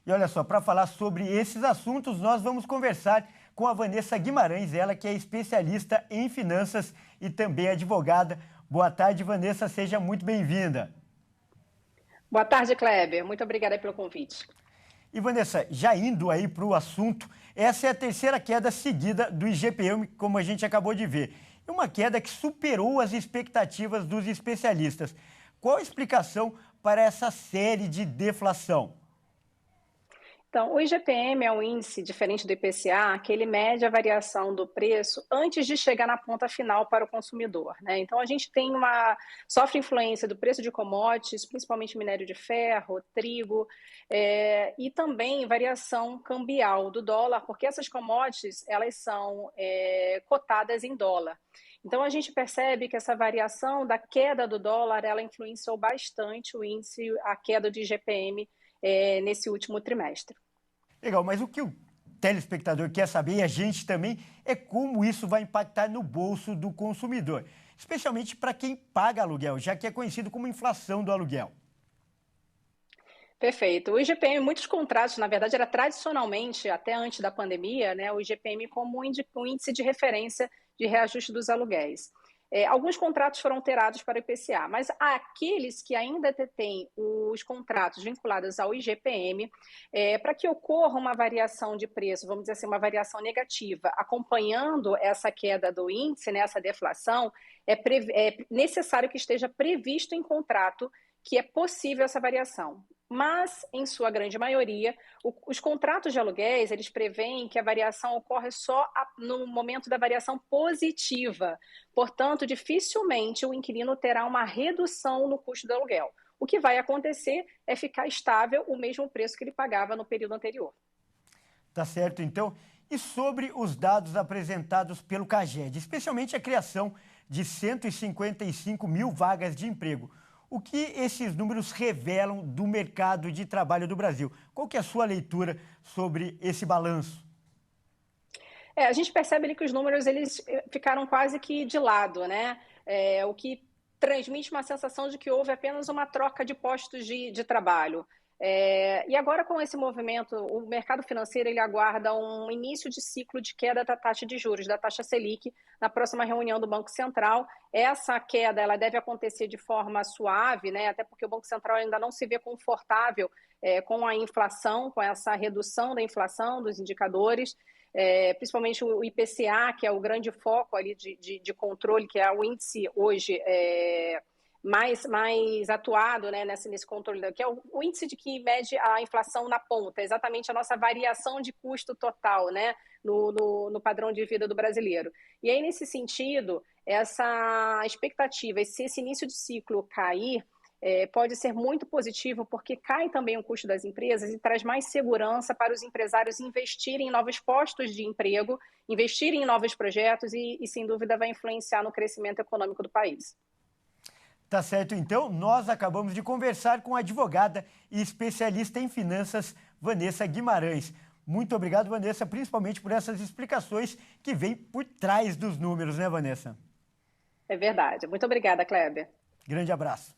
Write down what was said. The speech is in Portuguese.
E olha só, para falar sobre esses assuntos, nós vamos conversar com a Vanessa Guimarães, ela que é especialista em finanças e também advogada. Boa tarde, Vanessa, seja muito bem-vinda. Boa tarde, Kleber. Muito obrigada pelo convite. E Vanessa, já indo aí para o assunto, essa é a terceira queda seguida do IGPM, como a gente acabou de ver. E uma queda que superou as expectativas dos especialistas. Qual a explicação para essa série de deflação? Então, o IGPM é um índice diferente do IPCA, que ele mede a variação do preço antes de chegar na ponta final para o consumidor, né? Então, a gente sofre influência do preço de commodities, principalmente minério de ferro, trigo, e também variação cambial do dólar, porque essas commodities, elas são cotadas em dólar. Então, a gente percebe que essa variação da queda do dólar, ela influenciou bastante o índice, a queda de IGPM, nesse último trimestre. Legal, mas o que o telespectador quer saber, e a gente também, é como isso vai impactar no bolso do consumidor, especialmente para quem paga aluguel, já que é conhecido como inflação do aluguel. Perfeito. O IGPM, muitos contratos, na verdade, era tradicionalmente, até antes da pandemia, né, o IGPM como um índice de referência de reajuste dos aluguéis. Alguns contratos foram alterados para o IPCA, mas aqueles que ainda têm os contratos vinculados ao IGPM, para que ocorra uma variação de preço, vamos dizer assim, uma variação negativa, acompanhando essa queda do índice, né, essa deflação, é necessário que esteja previsto em contrato que é possível essa variação. Mas, em sua grande maioria, os contratos de aluguéis, eles preveem que a variação ocorre só no momento da variação positiva. Portanto, dificilmente o inquilino terá uma redução no custo do aluguel. O que vai acontecer é ficar estável o mesmo preço que ele pagava no período anterior. Tá certo, então. E sobre os dados apresentados pelo CAGED, especialmente a criação de 155 mil vagas de emprego. O que esses números revelam do mercado de trabalho do Brasil? Qual que é a sua leitura sobre esse balanço? A gente percebe ali que os números eles ficaram quase que de lado, né? O que transmite uma sensação de que houve apenas uma troca de postos de trabalho. E agora, com esse movimento, o mercado financeiro ele aguarda um início de ciclo de queda da taxa de juros, da taxa Selic, na próxima reunião do Banco Central. Essa queda ela deve acontecer de forma suave, né? Até porque o Banco Central ainda não se vê confortável com a inflação, com essa redução da inflação dos indicadores. Principalmente o IPCA, que é o grande foco ali de controle, que é o índice hoje mais atuado, né, nesse controle, que é o índice que mede a inflação na ponta, exatamente a nossa variação de custo total, né, no padrão de vida do brasileiro. E aí, nesse sentido, essa expectativa, se esse início de ciclo cair, pode ser muito positivo, porque cai também o custo das empresas e traz mais segurança para os empresários investirem em novos postos de emprego, investirem em novos projetos e sem dúvida, vai influenciar no crescimento econômico do país. Tá certo, então. Nós acabamos de conversar com a advogada e especialista em finanças, Vanessa Guimarães. Muito obrigado, Vanessa, principalmente por essas explicações que vêm por trás dos números, né, Vanessa? É verdade. Muito obrigada, Kleber. Grande abraço.